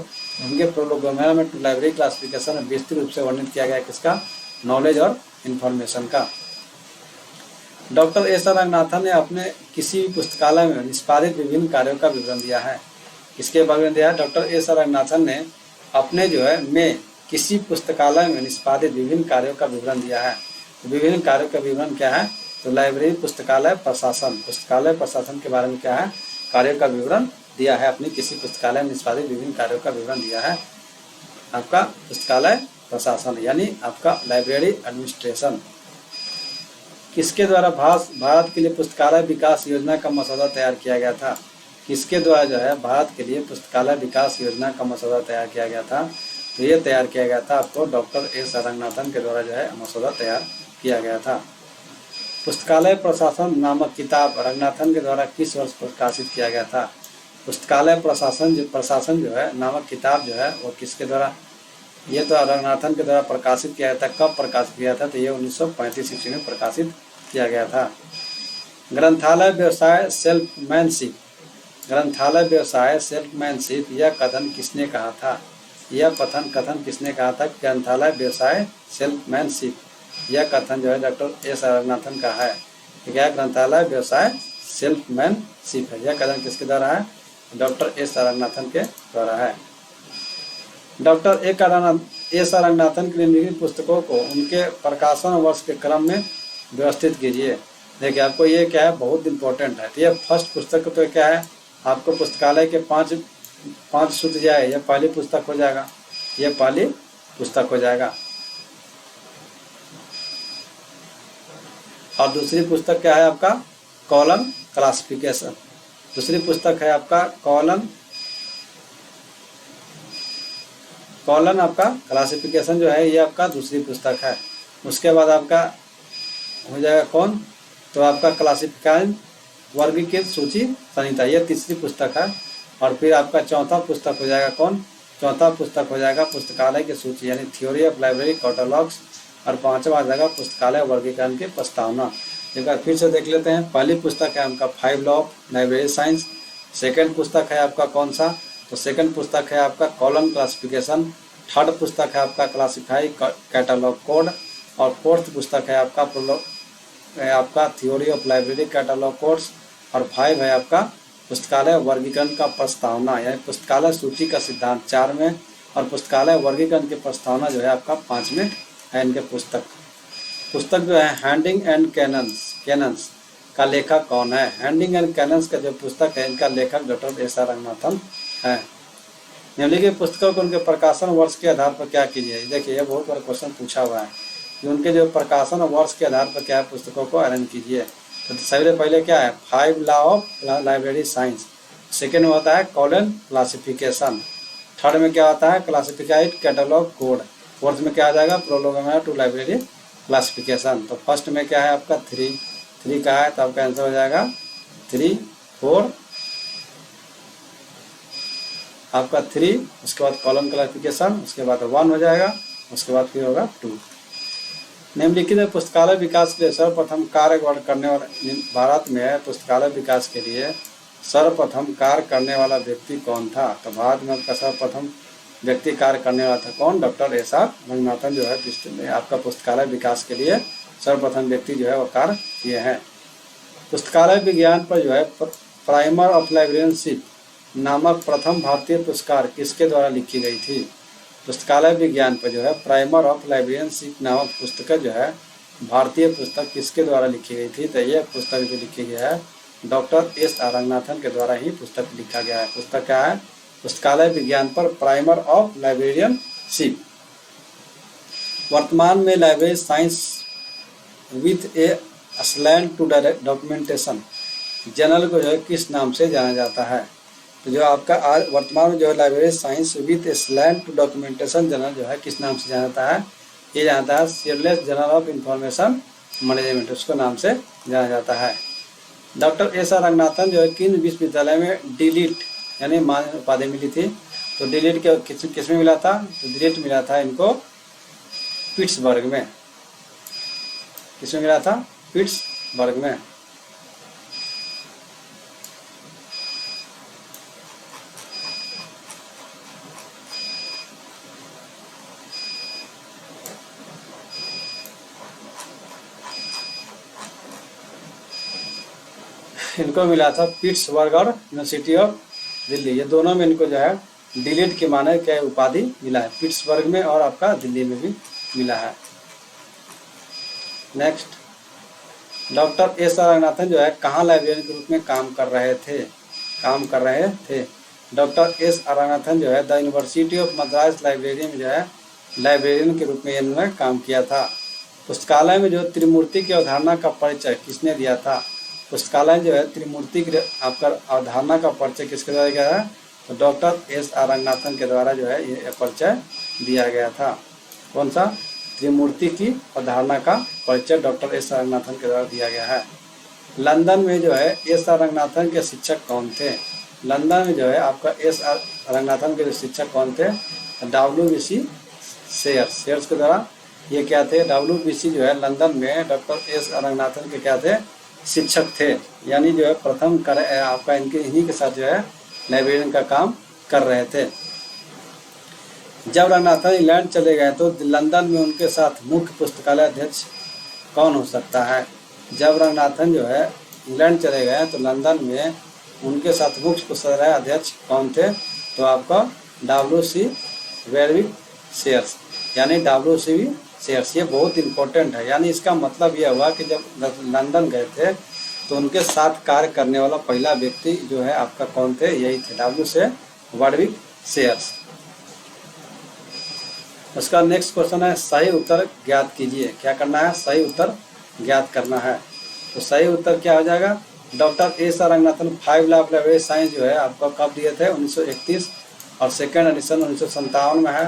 [SPEAKER 1] उनके प्रोलोगोना में टू लाइब्रेरी क्लासिफिकेशन में विस्तृत रूप से वर्णित किया गया है किसका? नॉलेज और इंफॉर्मेशन का। Doctor SR. रंगनाथन ने अपने किसी भी पुस्तकालय में निष्पादित विभिन्न कार्यों का विवरण दिया है। किसके बारे में दिया है? Doctor SR. रंगनाथन ने अपने जो है में किसी पुस्तकालय में निष्पादित विभिन्न कार्यों का विवरण दिया है। तो विभिन्न कार्यों का विवरण क्या है? तो लाइब्रेरी पुस्तकालय प्रशासन, पुस्तकालय प्रशासन के बारे में क्या है? कार्यों का विवरण दिया है। अपनी किसी पुस्तकालय में निष्पादित विभिन्न कार्यों का विवरण दिया है आपका पुस्तकालय प्रशासन, यानी आपका लाइब्रेरी एडमिनिस्ट्रेशन। किसके द्वारा भारत के लिए पुस्तकालय विकास योजना का मसौदा तैयार किया गया था? किसके द्वारा जो है भारत के लिए पुस्तकालय विकास योजना का मसौदा तैयार किया गया था? तो ये तैयार किया गया था आपको डॉक्टर एस.आर. रंगनाथन के द्वारा जो है मसौदा तैयार किया गया था। पुस्तकालय प्रशासन नामक किताब रंगनाथन के द्वारा किस वर्ष प्रकाशित किया गया था? पुस्तकालय प्रशासन जो है नामक किताब जो है वो किसके द्वारा? ये तो रंगनाथन के द्वारा प्रकाशित किया गया था। कब प्रकाशित किया था? तो ये 1935 ईस्वी में प्रकाशित किया गया था। ग्रंथालय व्यवसाय सेल्फमैनशिप, ग्रंथालय व्यवसाय सेल्फमैनशिप यह कथन किसने कहा था? यह कथन किसने कहा था? ग्रंथालय व्यवसाय सेल्फमैनशिप यह कथन जो है डॉक्टर एस.आर. रंगनाथन का है। क्या ग्रंथालय व्यवसाय सेल्फमैनशिप है? यह कथन किसके द्वारा है? Doctor SR. रंगनाथन के द्वारा है। Doctor SR. रंगनाथन की निम्नलिखित पुस्तकों को उनके प्रकाशन वर्ष के क्रम में व्यवस्थित कीजिए। देखिए आपको ये क्या है, बहुत इंपॉर्टेंट है। तो ये फर्स्ट पुस्तक तो क्या है आपको पुस्तकालय के पांच सूत्र जाए, यह पहली पुस्तक हो जाएगा, यह पहली पुस्तक हो जाएगा। और दूसरी पुस्तक क्या है आपका? Column classification. दूसरी पुस्तक है आपका कॉलम आपका क्लासिफिकेशन जो है ये आपका दूसरी पुस्तक है। उसके बाद आपका हो जाएगा कौन, तो आपका क्लासिफाइड वर्गीकृत सूची संहिता, ये तीसरी पुस्तक है। और फिर आपका चौथा पुस्तक हो जाएगा कौन, चौथा पुस्तक हो जाएगा पुस्तकालय की सूची यानी थ्योरी ऑफ लाइब्रेरी कैटलॉग्स। और पांचवा आ जाएगा पुस्तकालय वर्गीकरण की प्रस्तावना। एक बार फिर से देख लेते हैं। पहली पुस्तक है आपका 5 law of library science. Second पुस्तक है आपका कौन सा, तो सेकंड पुस्तक है आपका कॉलम क्लासिफिकेशन। थर्ड पुस्तक है आपका क्लासिफाई कैटलॉग कोड। और फोर्थ पुस्तक है आपका theory of library catalogue codes. और 5 है आपका पुस्तकालय वर्गीकरण का प्रस्तावना यानी पुस्तकालय सूची का सिद्धांत 4 में, और पुस्तकालय वर्गीकरण की प्रस्तावना जो है आपका 5 में है इनके पुस्तक जो है हैंडिंग एंड कैनन्स का लेखक कौन है। हैंडिंग एंड कैनन्स का जो पुस्तक है इनका लेखक डॉक्टर एस आर रंगनाथन है। निम्नलिखित पुस्तकों को उनके प्रकाशन वर्ष के आधार पर क्या कीजिए। देखिए, यह बहुत बड़ा क्वेश्चन पूछा हुआ है कि उनके जो प्रकाशन वर्ष के आधार पर क्या है पुस्तकों को अध्ययन कीजिए। तो सबसे पहले क्या है 5 law of library science. Second में होता है कॉलम क्लासिफिकेशन। थर्ड में क्या होता है क्लासिफाइड कैटलॉग कोड। फोर्थ में क्या आ जाएगा प्रोलोगोमेरा टू लाइब्रेरी क्लासिफिकेशन। तो फर्स्ट में क्या है आपका 3 का है, तो आपका आंसर हो जाएगा 3, 4 आपका 3, उसके बाद कॉलम क्लासिफिकेशन, उसके बाद 1 हो जाएगा, उसके बाद फिर होगा 2। निम्नलिखित में पुस्तकालय विकास के लिए सर्वप्रथम कार्य करने वाला भारत में है पुस्तकालय विकास के लिए सर्वप्रथम कार्य करने वाला व्यक्ति कौन था। तो भारत में आपका सर्वप्रथम व्यक्ति कार्य करने वाला था कौन, डॉक्टर एस आर रंगनाथन जो है आपका पुस्तकालय विकास के लिए सर्वप्रथम व्यक्ति जो है वो कार्य किए हैं। पुस्तकालय विज्ञान पर जो है प्राइमर ऑफ लाइब्रेरियनशिप नामक प्रथम भारतीय पुरस्कार किसके द्वारा लिखी गई थी। पुस्तकालय विज्ञान पर जो है प्राइमर ऑफ लाइब्रेरियनशिप नामक पुस्तक जो है भारतीय पुस्तक किसके द्वारा लिखी गई थी। तो यह पुस्तक जो लिखी गई है डॉक्टर एस आर रंगनाथन के द्वारा ही पुस्तक लिखा गया है। पुस्तक क्या है पुस्तकालय विज्ञान पर प्राइमर ऑफ लाइब्रेरियनशिप। वर्तमान में library science with a slant to documentation journal को जो है किस नाम से जाना जाता है। तो जो आपका आज वर्तमान में जो है library science with a slant to documentation journal जो है किस नाम से जाना जाता है, ये जाता है serious journal of information management, उसको नाम से जाना जाता है। डॉक्टर एस आर रंगनाथन जो है किन विश्वविद्यालय में डिलीट यानी मान्य उपाधि मिली थी। तो डिलीट के किस में मिला था, तो डिलीट मिला था इनको पिट्सबर्ग में। किसमें मिला था, पिट्सबर्ग में। इनको मिला था पिट्सबर्ग और यूनिवर्सिटी ऑफ दिल्ली, ये दोनों में इनको जो है डिलीट के माने क्या उपाधि मिला है, पिट्सबर्ग में और आपका दिल्ली में भी मिला है। Next doctor S R Ranganathan जो है कहाँ लाइब्रेरियन के रूप में काम कर रहे थे। डॉक्टर एस आर रंगनाथन जो है the university of Madras library में जो है लाइब्रेरियन के रूप में इन्होंने काम किया था। पुस्तकालय में जो त्रिमूर्ति की अवधारणा का परिचय किसने दिया था। पुस्तकालय जो है त्रिमूर्ति की आपका अवधारणा का परिचय किसके द्वारा गया है, तो डॉक्टर एस आर रंगनाथन के द्वारा जो है ये परिचय दिया गया था। कौन सा, त्रिमूर्ति की अवधारणा का परिचय डॉक्टर एस आर रंगनाथन के द्वारा दिया गया है। लंदन में जो है एस आर रंगनाथन के शिक्षक कौन थे। लंदन में जो है आपका एस आर रंगनाथन के शिक्षक कौन थे, WBC शेयर्स के द्वारा ये क्या थे, WBC जो है लंदन में डॉक्टर एस आर रंगनाथन के क्या थे, शिक्षक थे। यानी जो है प्रथम आपका इनके इन्हीं के साथ जो है लाइब्रेरियन का काम कर रहे थे। जब रंगनाथन इंग्लैंड चले गए तो लंदन में उनके साथ मुख्य पुस्तकालय अध्यक्ष कौन हो सकता है। जब रंगनाथन जो है इंग्लैंड चले गए तो लंदन में उनके साथ मुख्य पुस्तकालय अध्यक्ष कौन थे, तो आपका WC वेरविक शेयर्स यानी WC शेयर्स। ये बहुत इंपॉर्टेंट है, यानी इसका मतलब यह हुआ कि जब लंदन गए थे तो उनके साथ कार्य करने वाला पहला व्यक्ति जो है आपका कौन थे, यही थे WC वेरविक शेयर्स। उसका नेक्स्ट क्वेश्चन है सही उत्तर ज्ञात कीजिए। क्या करना है, सही उत्तर ज्ञात करना है। तो सही उत्तर क्या हो जाएगा, doctor S R Ranganathan 5 law of library science जो है आपको कब दिए थे, 1931 और सेकेंड एडिशन 1957 में है।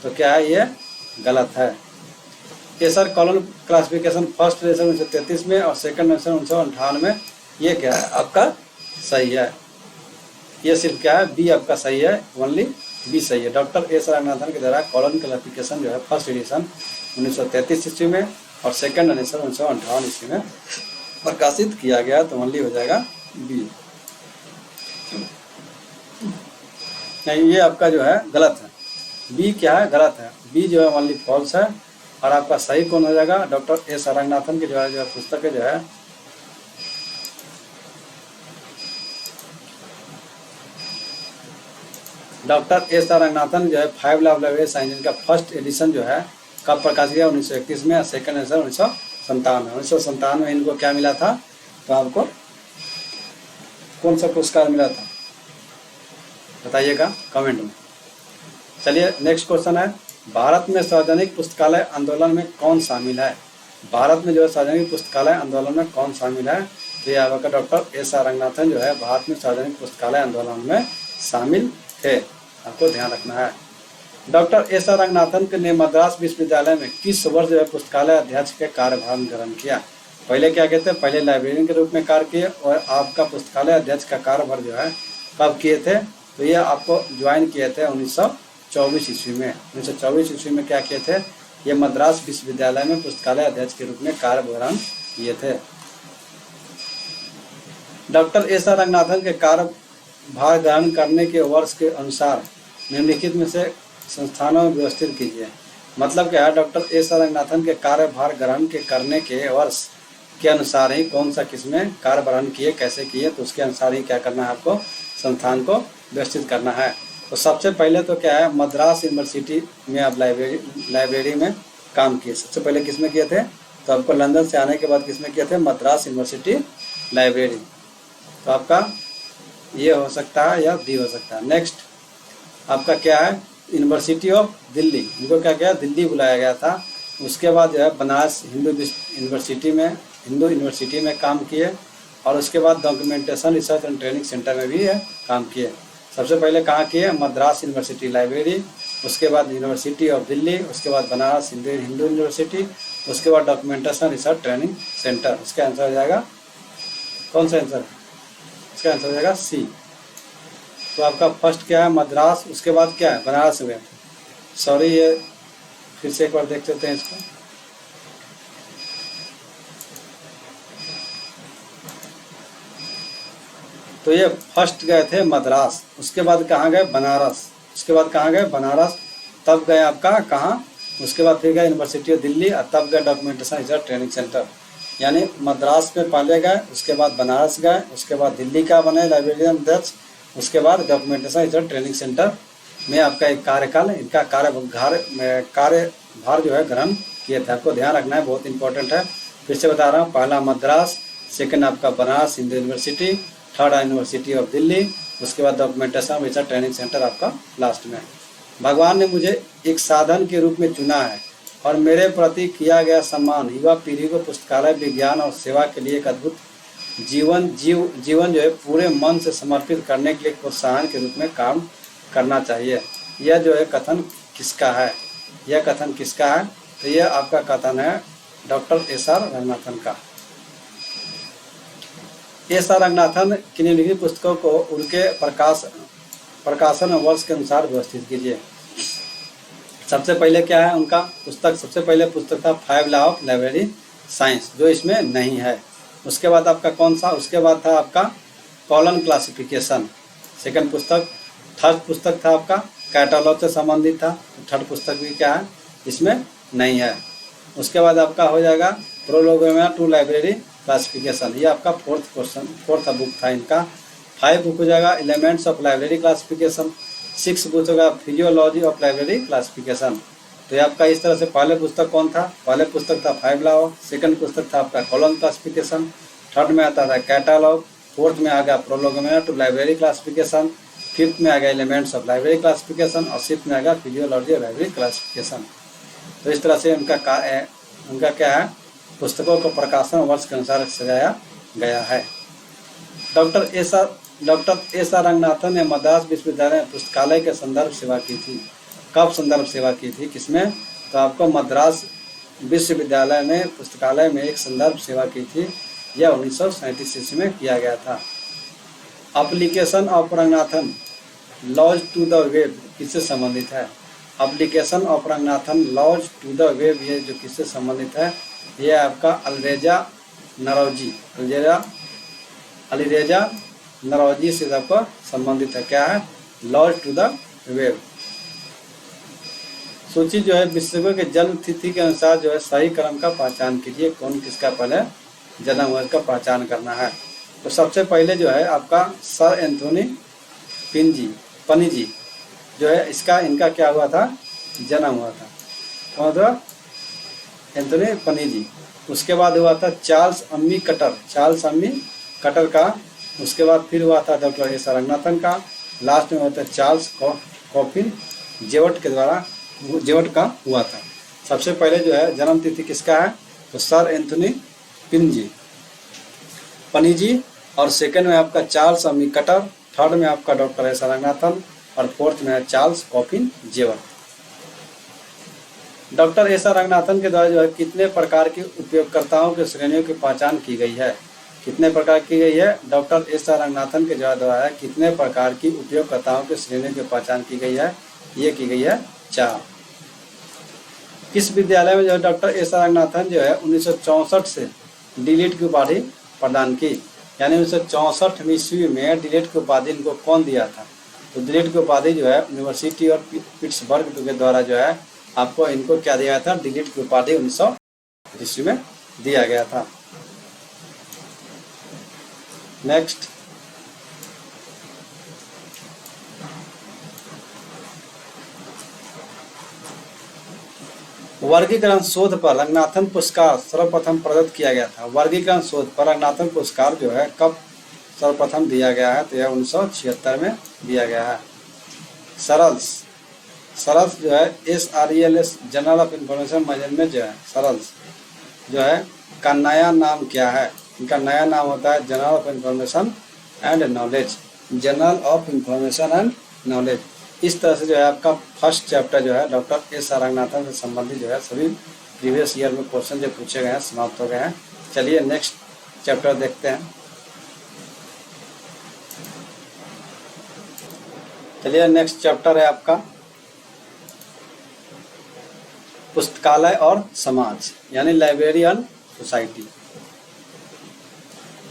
[SPEAKER 1] तो क्या है, ये गलत है। SR colon classification first edition 1933 में और सेकंड एडिशन 1958 में। ये क्या है आपका सही है, ये सिर्फ क्या है बी आपका सही है, ओनली बी सही है। डॉक्टर एस रंगनाथन के द्वारा कॉलन क्लासिफिकेशन जो है फर्स्ट एडिशन 1933 ईस्वी में और सेकंड एडिशन 1958 ईस्वी में प्रकाशित किया गया, तो ओनली हो जाएगा बी। नहीं, ये आपका जो है गलत है, बी क्या है गलत है, बी जो है ओनली फॉल्स है। और आपका सही कौन हो जाएगा, डॉक्टर एस रंगनाथन के जो है पुस्तक जो है डॉक्टर एस रंगनाथन जो है 5 लॉ ऑफ लैबोरेटरी साइंस, इनका फर्स्ट एडिशन जो है कब प्रकाशित किया 1931 में, सेकंड एडिशन 1997 में इनको क्या मिला था, तो आपको कौन सा पुरस्कार मिला था बताइएगा कमेंट में। चलिए नेक्स्ट क्वेश्चन है, भारत में सार्वजनिक पुस्तकालय आंदोलन में कौन शामिल है। भारत में जो है सार्वजनिक पुस्तकालय आंदोलन में कौन शामिल है, तो ये आपका डॉक्टर एस रंगनाथन जो है भारत में सार्वजनिक पुस्तकालय आंदोलन में शामिल थे, आपको ध्यान रखना है। डॉक्टर एस रंगनाथन ने मद्रास विश्वविद्यालय में किस वर्ष जो है पुस्तकालय अध्यक्ष के कार्यभार ग्रहण किया। पहले क्या कहते हैं, पहले लाइब्रेरियन के रूप में कार्य किए और आपका पुस्तकालय अध्यक्ष का कार्यभार जो है कब किए थे, तो ये आपको ज्वाइन किए थे 1924 ईस्वी में। 1924 ईस्वी में क्या किए थे, ये मद्रास विश्वविद्यालय में पुस्तकालय अध्यक्ष के रूप में कार्यभार किए थे। डॉक्टर एस रंगनाथन के कार्यभार ग्रहण करने के वर्ष के अनुसार निम्नलिखित में से संस्थानों में व्यवस्थित कीजिए। मतलब क्या है, डॉक्टर एस रंगनाथन के कार्यभार ग्रहण के करने के वर्ष के अनुसार ही कौन सा किसमें कार्यभार किए, कैसे किए, तो उसके अनुसार ही क्या करना है, आपको संस्थान को व्यवस्थित करना है। तो सबसे पहले तो क्या है, मद्रास यूनिवर्सिटी में आप लाइब्रेरी में काम किए। सबसे पहले किसमें किए थे, तो आपको लंदन से आने के बाद किसमें किए थे, मद्रास यूनिवर्सिटी लाइब्रेरी। तो आपका ये हो सकता है या डी हो सकता है। नेक्स्ट आपका क्या है, यूनिवर्सिटी ऑफ दिल्ली, इनको क्या किया, दिल्ली बुलाया गया था। उसके बाद जो है बनारस हिंदू यूनिवर्सिटी में काम किए और उसके बाद documentation research and training centre में भी काम किए। सबसे पहले कहाँ किए, मद्रास यूनिवर्सिटी लाइब्रेरी, उसके बाद यूनिवर्सिटी ऑफ दिल्ली, उसके बाद बनारस हिंदू यूनिवर्सिटी, उसके बाद डॉक्यूमेंटेशन रिसर्च ट्रेनिंग सेंटर। इसका आंसर हो जाएगा कौन सा आंसर, इसका आंसर हो जाएगा सी। तो आपका फर्स्ट क्या है, मद्रास, उसके बाद क्या है, बनारस हुए। सॉरी, ये फिर से एक बार देख लेते हैं इसको। तो ये फर्स्ट गए थे मद्रास, उसके बाद कहाँ गए, बनारस, उसके बाद कहाँ गए, बनारस, तब गए आपका कहाँ, उसके बाद फिर गए यूनिवर्सिटी ऑफ दिल्ली और तब गए डॉक्यूमेंटेशन रिसर्च ट्रेनिंग सेंटर। यानी मद्रास में पहले गए, उसके बाद बनारस गए, उसके बाद दिल्ली का बने लाइब्रेरियन अध्यक्ष, उसके बाद डॉक्यूमेंटेशन रिसर्च ट्रेनिंग सेंटर में आपका एक कार्यकाल, इनका कार्यभार जो है ग्रहण किए थे। आपको ध्यान रखना है, बहुत इंपॉर्टेंट है। फिर से बता रहा हूँ, पहला मद्रास, सेकंड आपका Banaras Hindu university, third university of Delhi, उसके बाद डॉक्यूमेंटेशन रिसर्च ट्रेनिंग सेंटर आपका लास्ट में। भगवान ने मुझे एक साधन के रूप में चुना है और मेरे प्रति किया गया सम्मान युवा पीढ़ी को पुस्तकालय विज्ञान और सेवा के लिए एक अद्भुत जीवन जो है पूरे मन से समर्पित करने के लिए प्रोत्साहन के रूप में काम करना चाहिए। यह जो है कथन किसका है, यह कथन किसका है, तो यह आपका कथन है डॉक्टर एस आर रंगनाथन का। एस आर रंगनाथन की निम्नलिखित पुस्तकों को उनके प्रकाशन वर्ष के अनुसार व्यवस्थित कीजिए। सबसे पहले क्या है उनका पुस्तक, सबसे पहले पुस्तक था 5 लॉ ऑफ लाइब्रेरी साइंस, जो इसमें नहीं है। उसके बाद आपका कौन सा, उसके बाद था आपका कॉलन क्लासिफिकेशन, सेकंड पुस्तक। थर्ड पुस्तक था आपका कैटलॉग से संबंधित था, थर्ड पुस्तक भी क्या है इसमें नहीं है। उसके बाद आपका हो जाएगा प्रोलोगोमा टू लाइब्रेरी क्लासिफिकेशन, ये आपका फोर्थ बुक था इनका। 5 बुक हो जाएगा elements of library classification, 6 book होगा फिजियोलॉजी ऑफ लाइब्रेरी क्लासिफिकेशन। तो ये आपका इस तरह से पहले पुस्तक कौन था, पहले पुस्तक था 5 लॉ, सेकंड पुस्तक था आपका कॉलन क्लासिफिकेशन, थर्ड में आता था कैटलॉग, फोर्थ में आ गया प्रोलोगोमा टू लाइब्रेरी क्लासिफिकेशन, फिफ्थ में आ गया एलिमेंट्स ऑफ लाइब्रेरी क्लासिफिकेशन और सिक्स्थ में आ गया फिजियोलॉजी ऑफ लाइब्रेरी क्लासिफिकेशन। तो इस तरह से उनका क्या है पुस्तकों को प्रकाशन वर्ष के अनुसार सजाया गया है। डॉक्टर एस आर रंगनाथन ने मद्रास विश्वविद्यालय में पुस्तकालय के संदर्भ सेवा की थी। कब संदर्भ सेवा की थी, किसमें, तो आपको मद्रास विश्वविद्यालय में पुस्तकालय में एक संदर्भ सेवा की थी। यह 1937 ईस्वी में किया गया था। Application of Ranganathan laws to the web किससे संबंधित है? Application of Ranganathan laws to the web ये जो किससे संबंधित है? ये आपका अलीरेजा नरौजी से आपका संबंधित है। क्या है? Laws to the web. सूची जो है विशेषज्ञों के जन्म तिथि के अनुसार जो है सही क्रम का पहचान कीजिए। कौन किसका पहले जन्म हुआ इसका पहचान करना है। तो सबसे पहले जो है आपका सर एंथोनी पनीजी जो है इनका क्या हुआ था? जन्म हुआ था। कौन था? एंथोनी पनीजी। उसके बाद हुआ था चार्ल्स अम्मी कटर का। उसके बाद फिर हुआ था डॉक्टर एस आर रंगनाथन का। लास्ट में हुआ था चार्ल्स कॉफिन जेवट का हुआ था। सबसे पहले जो है जन्म तिथि किसका है? तो सर एंथोनी पनीजी। और सेकंड में आपका चार्ल्स अम्मी कटर। थर्ड में आपका डॉक्टर एस आर रंगनाथन। और फोर्थ में है Charles Coffin Jewett. Doctor S R Ranganathan के द्वारा जो है कितने प्रकार के उपयोगकर्ताओं की श्रेणियों की पहचान की गई है? कितने प्रकार की गई है? डॉक्टर एस आर रंगनाथन के द्वारा कितने प्रकार की उपयोगकर्ताओं की श्रेणियों की पहचान की गई है? ये की गई है 4। किस विद्यालय में जो है डॉक्टर एस आर रंगनाथन जो है 1964 से डीलिट की उपाधि प्रदान की? यानी 1964 ईस्वी में डीलिट की उपाधि इनको कौन दिया था? तो डीलिट की उपाधि जो है यूनिवर्सिटी और पिट्सबर्ग के द्वारा जो है आपको इनको क्या दिया था? डीलिट की उपाधि 1964 ईस्वी में दिया गया था। नेक्स्ट, वर्गीकरण शोध पर रंगनाथन पुरस्कार सर्वप्रथम प्रदत्त किया गया था। वर्गीकरण शोध पर रंगनाथन पुरस्कार जो है कब सर्वप्रथम दिया गया है? तो यह 1976 में दिया गया है। सरल्स जो है SRELS journal of information management जो है सरल्स जो है का नया नाम क्या है? इनका नया नाम होता है journal of information and knowledge. इस तरह से जो है आपका फर्स्ट चैप्टर जो है डॉक्टर एस आर रंगनाथन से संबंधित जो है सभी प्रीवियस ईयर में क्वेश्चन जो पूछे गए हैं समाप्त हो गए हैं। चलिए नेक्स्ट चैप्टर देखते हैं। चलिए नेक्स्ट चैप्टर है आपका पुस्तकालय और समाज यानी लाइब्रेरी एंड सोसाइटी।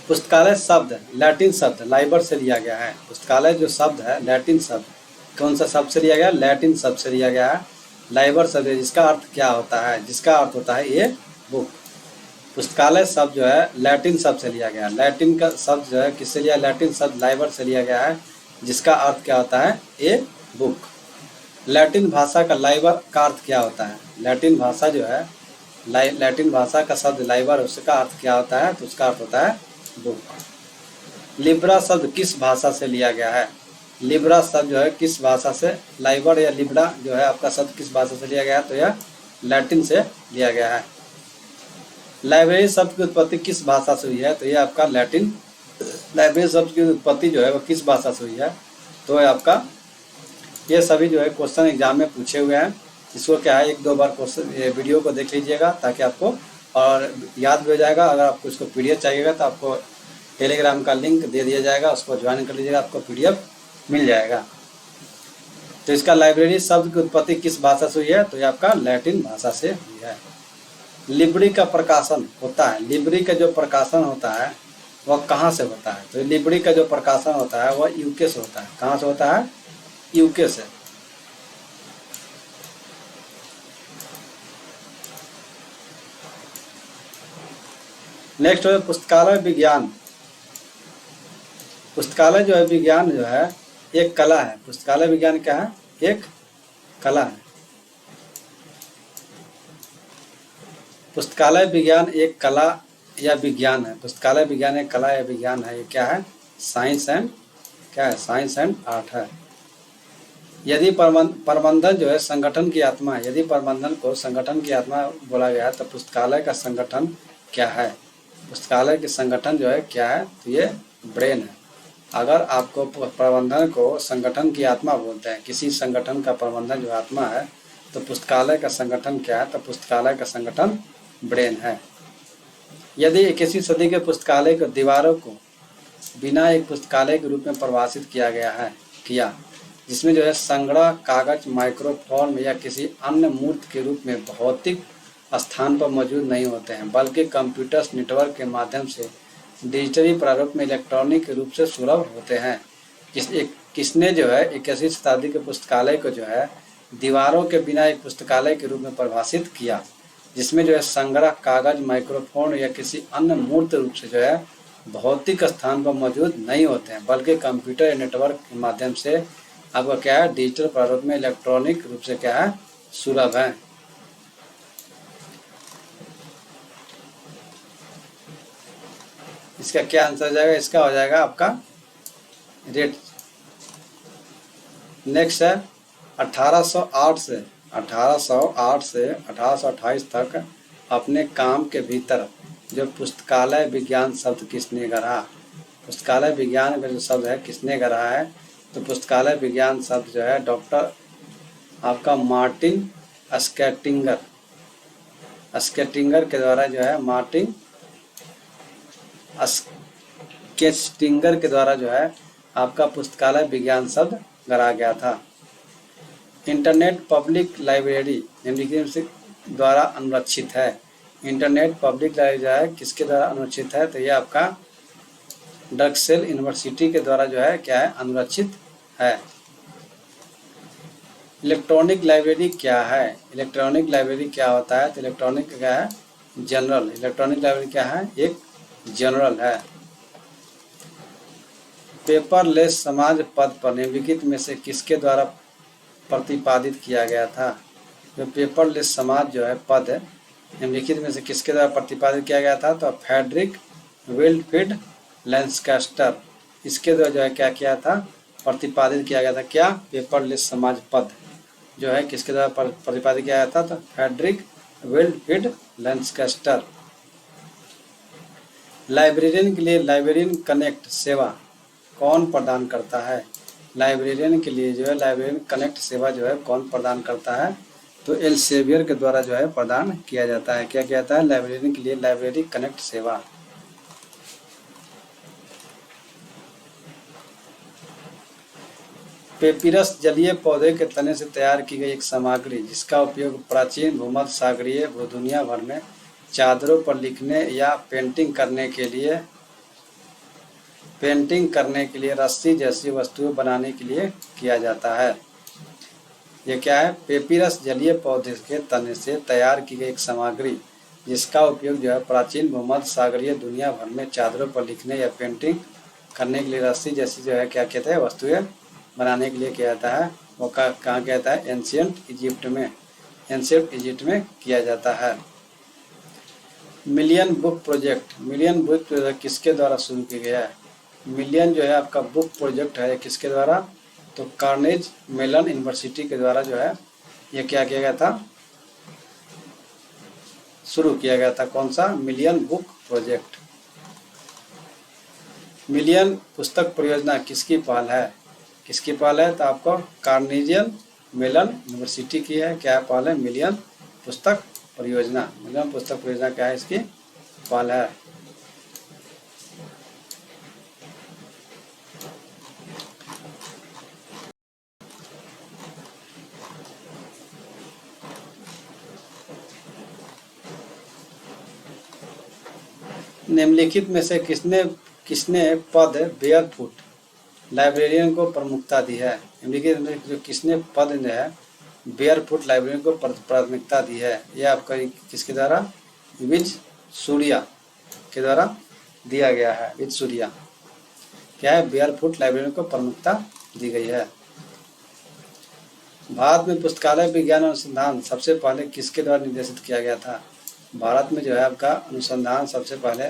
[SPEAKER 1] पुस्तकालय शब्द लैटिन शब्द लाइबर से लिया गया है। पुस्तकालय जो शब्द है लैटिन शब्द कौन सा शब्द से लिया गया? लैटिन शब्द से लिया गया है। लाइबर शब्द जिसका अर्थ क्या होता है? जिसका अर्थ होता है ये बुक। पुस्तकालय शब्द जो है लैटिन शब्द से लिया गया है। लैटिन का शब्द जो है किससे लिया? लैटिन शब्द लाइबर से लिया गया है जिसका अर्थ क्या होता है? A book. लैटिन भाषा का लाइबर का अर्थ क्या होता है? लैटिन भाषा जो है लैटिन भाषा का शब्द लाइबर उसका अर्थ क्या होता है? तो उसका अर्थ होता है बुक। लिब्रा शब्द किस भाषा से लिया गया है? लिब्रा शब्द जो है किस भाषा से? लाइबर या लिब्रा जो है आपका शब्द किस भाषा से लिया गया है? तो यह लैटिन से लिया गया है। लाइब्रेरी शब्द की उत्पत्ति किस भाषा से हुई है? तो यह आपका लैटिन। लाइब्रेरी शब्द की उत्पत्ति जो है वो किस भाषा से हुई है? तो आपका ये सभी जो है क्वेश्चन एग्जाम में पूछे हुए हैं। इसको क्या है 1-2 बार क्वेश्चन वीडियो को देख लीजिएगा ताकि आपको और याद भी हो जाएगा। अगर आपको इसको PDF चाहिएगा तो आपको टेलीग्राम का लिंक दे दिया जाएगा, उसको ज्वाइन कर लीजिएगा, आपको PDF मिल जाएगा। तो इसका लाइब्रेरी शब्द की उत्पत्ति किस भाषा से हुई है? तो ये आपका लैटिन भाषा से हुई है। लिब्री का प्रकाशन होता है। लिब्री का जो प्रकाशन होता है वह कहाँ से होता है? तो लिब्री का जो प्रकाशन होता है वह UK से होता है। कहाँ से होता है? UK से। नेक्स्ट है पुस्तकालय विज्ञान। पुस्तकालय जो है विज्ञान जो है एक कला है। पुस्तकालय विज्ञान क्या है? एक कला है। पुस्तकालय विज्ञान एक कला या विज्ञान है। पुस्तकालय विज्ञान एक कला या विज्ञान है। ये क्या है? साइंस एंड आर्ट है। यदि प्रबंधन जो है संगठन की आत्मा है, यदि प्रबंधन को संगठन की आत्मा बोला गया है तो पुस्तकालय का संगठन क्या है? पुस्तकालय के संगठन जो है क्या है? तो ये ब्रेन है। अगर आपको प्रबंधन को संगठन की आत्मा बोलते हैं, किसी संगठन का प्रबंधन जो आत्मा है तो पुस्तकालय का संगठन क्या है? तो पुस्तकालय का संगठन ब्रेन है। यदि 21वीं सदी के पुस्तकालय की दीवारों को बिना एक पुस्तकालय के रूप में परिभाषित किया जिसमें जो है संगणक, कागज, माइक्रोफोन या किसी अन्य मूर्त के रूप में भौतिक स्थान पर मौजूद नहीं होते हैं, बल्कि कंप्यूटर्स नेटवर्क के माध्यम से डिजिटली प्रारूप में इलेक्ट्रॉनिक रूप से सुलभ होते हैं। किसने जो है 21वीं शताब्दी के पुस्तकालय को जो है दीवारों के बिना एक पुस्तकालय के रूप में परिभाषित किया, जिसमें जो है संगणक, कागज, माइक्रोफोन या किसी अन्य मूर्त रूप से जो है भौतिक स्थान पर मौजूद नहीं होते हैं, बल्कि कंप्यूटर या नेटवर्क के माध्यम से आपका क्या है डिजिटल प्रारूप में इलेक्ट्रॉनिक रूप से क्या है सुलभ है। इसका क्या आंसर हो जाएगा? इसका हो जाएगा आपका रेट। नेक्स्ट है 1808 से 1828 तक अपने काम के भीतर जो पुस्तकालय विज्ञान शब्द किसने गढ़ा? पुस्तकालय विज्ञान का जो शब्द है किसने गढ़ा है? तो पुस्तकालय विज्ञान शब्द जो है डॉक्टर आपका मार्टिन स्केटिंगर के द्वारा जो है मार्टिन स्केटिंगर के द्वारा जो है आपका पुस्तकालय विज्ञान शब्द गढ़ा गया था। इंटरनेट पब्लिक लाइब्रेरी निम्नलिखित द्वारा अनुरक्षित है। इंटरनेट पब्लिक लाइब्रेरी जो है किसके द्वारा अनुरक्षित है? तो ये आपका ड्रक्सेल यूनिवर्सिटी के द्वारा जो है क्या है अनुरक्षित है। इलेक्ट्रॉनिक लाइब्रेरी क्या है? इलेक्ट्रॉनिक लाइब्रेरी क्या होता है? तो इलेक्ट्रॉनिक क्या है? जनरल। इलेक्ट्रॉनिक लाइब्रेरी क्या है? एक जनरल है। पेपरलेस समाज पद पर निम्नलिखित में से किसके द्वारा प्रतिपादित किया गया था? जो पेपरलेस समाज जो है पद है निम्नलिखित में से किसके द्वारा प्रतिपादित किया गया था? तो फ्रेडरिक विल्फ्रीड लैंकास्टर इसके द्वारा जो है क्या किया था? प्रतिपादित किया गया था। क्या? पेपरलेस समाज पद जो है किसके द्वारा प्रतिपादित किया गया था? तो फ्रेडरिक विल्फ्रीड लैंकास्टर। लाइब्रेरियन के लिए लाइब्रेरियन कनेक्ट सेवा कौन प्रदान करता है? लाइब्रेरियन के लिए जो है लाइब्रेरियन कनेक्ट सेवा जो है कौन प्रदान करता है? तो एल्सेवियर के द्वारा जो है प्रदान किया जाता है। क्या कहता है? लाइब्रेरियन के लिए लाइब्रेरी कनेक्ट सेवा। पेपिरस जलीय पौधे के तने से तैयार की गई एक सामग्री जिसका उपयोग प्राचीन भूमध्य सागरीय दुनिया भर में चादरों पर लिखने या पेंटिंग करने के लिए रस्सी जैसी वस्तुएं बनाने के लिए किया जाता है। यह क्या है? पेपिरस जलीय पौधे के तने से तैयार की गई एक सामग्री जिसका उपयोग जो है प्राचीन भूमध्य सागरीय दुनिया भर में चादरों पर लिखने या पेंटिंग करने के लिए रस्सी जैसी जो है क्या कहते हैं वस्तुएं बनाने के लिए किया जाता है। वो कहाँ किया जाता है? एंशियंट इजिप्ट में किया जाता है। मिलियन बुक प्रोजेक्ट किसके द्वारा शुरू किया गया है? मिलियन जो है आपका बुक प्रोजेक्ट है किसके द्वारा? तो कार्नेज मेलन यूनिवर्सिटी के द्वारा जो है ये क्या किया गया था? शुरू किया गया था। कौन सा? Million book project. मिलियन पुस्तक परियोजना किसकी पहल है? तो आपको कार्नेजियन मेलन यूनिवर्सिटी की है। क्या पहल है? मिलियन पुस्तक परियोजना। मिलियन पुस्तक परियोजना क्या है? इसकी पहल है। निम्नलिखित में से किसने पद बेयरफुट लाइब्रेरियन को प्रमुखता दी है? निम्नलिखित जो किसने पद जो है बेयरफुट लाइब्रेरियन को प्राथमिकता दी है? यह आपका किसके द्वारा? विज सूर्या के द्वारा दिया गया है। विज सूर्या क्या है? बेयरफुट लाइब्रेरियन को प्रमुखता दी गई है। भारत में पुस्तकालय विज्ञान अनुसंधान सबसे पहले किसके द्वारा निर्देशित किया गया था? भारत में जो है आपका अनुसंधान सबसे पहले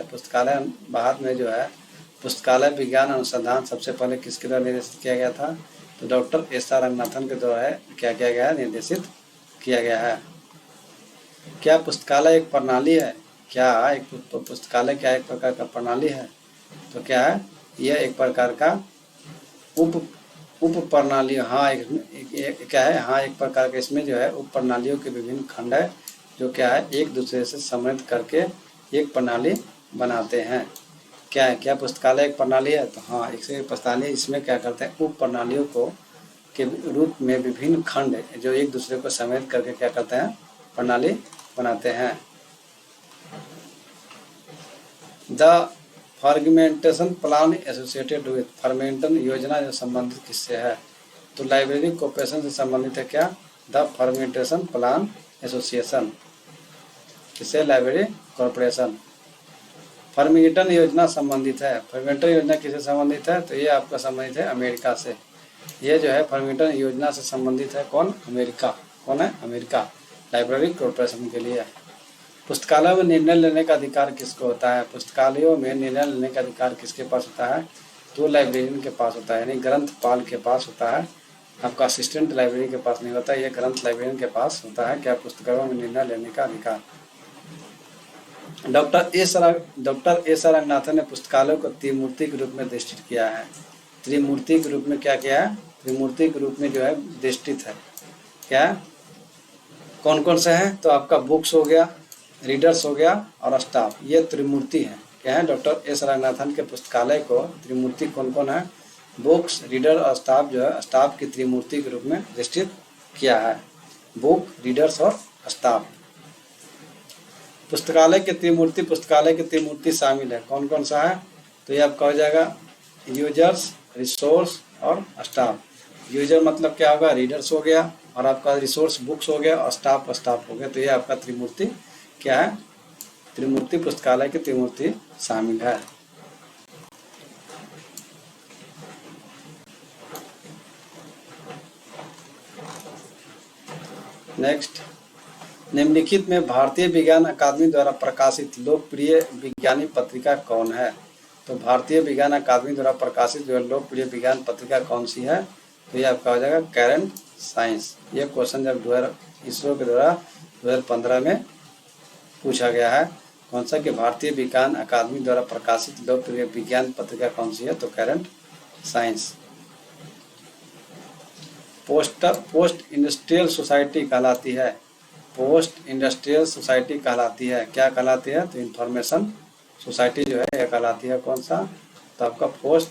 [SPEAKER 1] भारत में जो है पुस्तकालय विज्ञान अनुसंधान सबसे पहले किसके द्वारा निर्देशित किया गया था? तो डॉक्टर एस.आर. रंगनाथन के द्वारा क्या किया गया है? निर्देशित किया गया है। क्या पुस्तकालय एक प्रणाली है? पुस्तकालय क्या एक प्रकार का प्रणाली है? तो क्या है? यह एक प्रकार का उप प्रणालियों, हाँ एक क्या है, हाँ एक प्रकार के इसमें जो है उप प्रणालियों के विभिन्न खंड है जो क्या है एक दूसरे से सम्मिलित करके एक प्रणाली बनाते हैं। क्या है, क्या पुस्तकालय एक प्रणाली है? तो हाँ, एक पुस्तकालय इसमें क्या करते हैं, उप प्रणालियों को के रूप में विभिन्न खंड जो एक दूसरे को सम्मिलित करके क्या करते हैं, प्रणाली बनाते हैं। द फर्गमेंटेशन प्लान एसोसिएटेड विथ, फर्मेंटन योजना जो संबंधित किससे है? तो लाइब्रेरी कॉर्पोरेशन से संबंधित है क्या? द फर्मेंटेशन प्लान एसोसिएशन, किससे? Library corporation. फर्मिंगटन योजना संबंधित है, फर्मिंगटन योजना किससे संबंधित है? तो ये आपका संबंधित है अमेरिका से। ये जो है फर्मिंगटन योजना से संबंधित है कौन? अमेरिका। कौन है? अमेरिका। लाइब्रेरी कॉर्पोरेशन के लिए। पुस्तकालयों में निर्णय लेने का अधिकार किसको होता है? पुस्तकालयों में निर्णय लेने का अधिकार किसके पास होता है? तो लाइब्रेरियन के पास होता है, यानी ग्रंथपाल के पास होता है। आपका असिस्टेंट लाइब्रेरी के पास नहीं होता, ये ग्रंथ लाइब्रेरियन के पास होता है क्या? पुस्तकालयों में निर्णय लेने का अधिकार। डॉक्टर एस आर रंगनाथन ने पुस्तकालयों को त्रिमूर्ति के रूप में दृष्टित किया है। त्रिमूर्ति के रूप में क्या किया है? त्रिमूर्ति के रूप में जो है दृष्टित है। क्या कौन कौन से हैं? तो आपका बुक्स हो गया, रीडर्स हो गया और स्टाफ, ये त्रिमूर्ति है। क्या है? डॉक्टर एस रंगनाथन के पुस्तकालय को त्रिमूर्ति कौन कौन है? बुक्स, रीडर और स्टाफ जो है स्टाफ की त्रिमूर्ति के रूप में दृष्टित किया है। बुक, रीडर्स और स्टाफ। पुस्तकालय के त्रिमूर्ति शामिल है, कौन कौन सा है? तो ये आपका हो जाएगा यूजर्स, रिसोर्स और स्टाफ। यूजर मतलब क्या होगा? रीडर्स हो गया, और आपका रिसोर्स बुक्स हो गया, और स्टाफ हो गया। तो ये आपका त्रिमूर्ति क्या है? त्रिमूर्ति, पुस्तकालय की त्रिमूर्ति शामिल है। नेक्स्ट, निम्नलिखित में भारतीय विज्ञान अकादमी द्वारा प्रकाशित लोकप्रिय वैज्ञानिक पत्रिका कौन है? तो भारतीय विज्ञान अकादमी द्वारा प्रकाशित जो लोकप्रिय विज्ञान पत्रिका कौन सी है? तो ये आपका हो जाएगा करंट साइंस। ये क्वेश्चन जब इसरो के द्वारा 2015 में पूछा गया है, कौन सा कि भारतीय विज्ञान अकादमी द्वारा प्रकाशित लोकप्रिय विज्ञान पत्रिका कौन सी है? तो current science. Post industrial society कहलाती है, पोस्ट इंडस्ट्रियल सोसाइटी कहलाती है, क्या कहलाती है? तो इंफॉर्मेशन सोसाइटी जो है यह कहलाती है कौन सा? तो आपका पोस्ट